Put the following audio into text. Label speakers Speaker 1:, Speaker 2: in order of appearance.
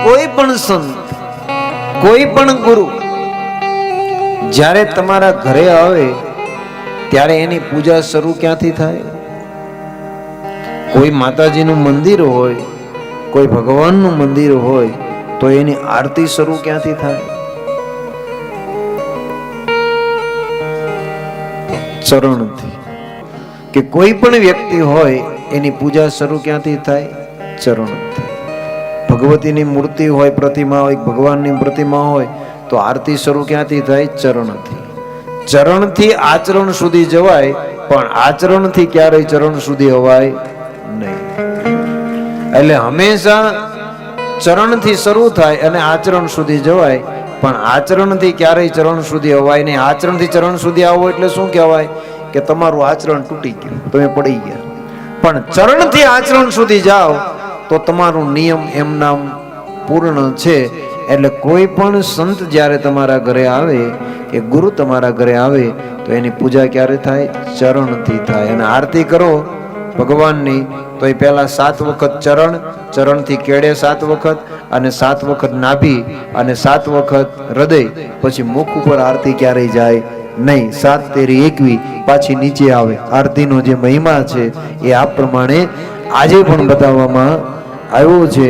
Speaker 1: કોઈ પણ સંત, કોઈ પણ ગુરુ જ્યારે તમારા ઘરે આવે ત્યારે એની પૂજા શરૂ ક્યાંથી થાય? કોઈ માતાજીનું મંદિર હોય, કોઈ ભગવાનનું મંદિર હોય તો એની આરતી શરૂ ક્યાંથી થાય? ચરણથી. કે કોઈ પણ વ્યક્તિ હોય એની પૂજા શરૂ ક્યાંથી થાય? ચરણથી. ભગવતીની મૂર્તિ હોય, પ્રતિમા હોય, ભગવાનની પ્રતિમા હોય તો આરતી શરૂ ક્યાંથી થાય? ચરણથી. ચરણથી આચરણ સુધી જવાય, પણ આચરણથી ક્યારેય ચરણ સુધી અવાય નહીં. એટલે હંમેશા ચરણથી શરૂ થાય અને આચરણ સુધી જવાય, પણ આચરણથી ક્યારેય ચરણ સુધી અવાય નહીં. આચરણથી ચરણ સુધી આવો એટલે શું કહેવાય? કે તમારું આચરણ તૂટી ગયું, તમે પડી ગયા. પણ ચરણથી આચરણ સુધી જાઓ તો તમારું નિયમ એમ નામ પૂર્ણ છે. એટલે કોઈ પણ સંત જ્યારે તમારા ઘરે આવે કે ગુરુ તમારા ઘરે આવે તો એની પૂજા ક્યારે થાય? ચરણથી થાય. અને આરતી કરો ભગવાનની તો એ પહેલા 7 વખત ચરણ, ચરણથી કેડે 7 વખત, અને 7 વખત નાભી, અને 7 વખત હૃદય. પછી મુખ ઉપર આરતી ક્યારેય જાય નહીં. 7 તેરી 21 પાછી નીચે આવે. આરતીનો જે મહિમા છે એ આ પ્રમાણે આજે પણ બતાવવામાં આવ્યો છે.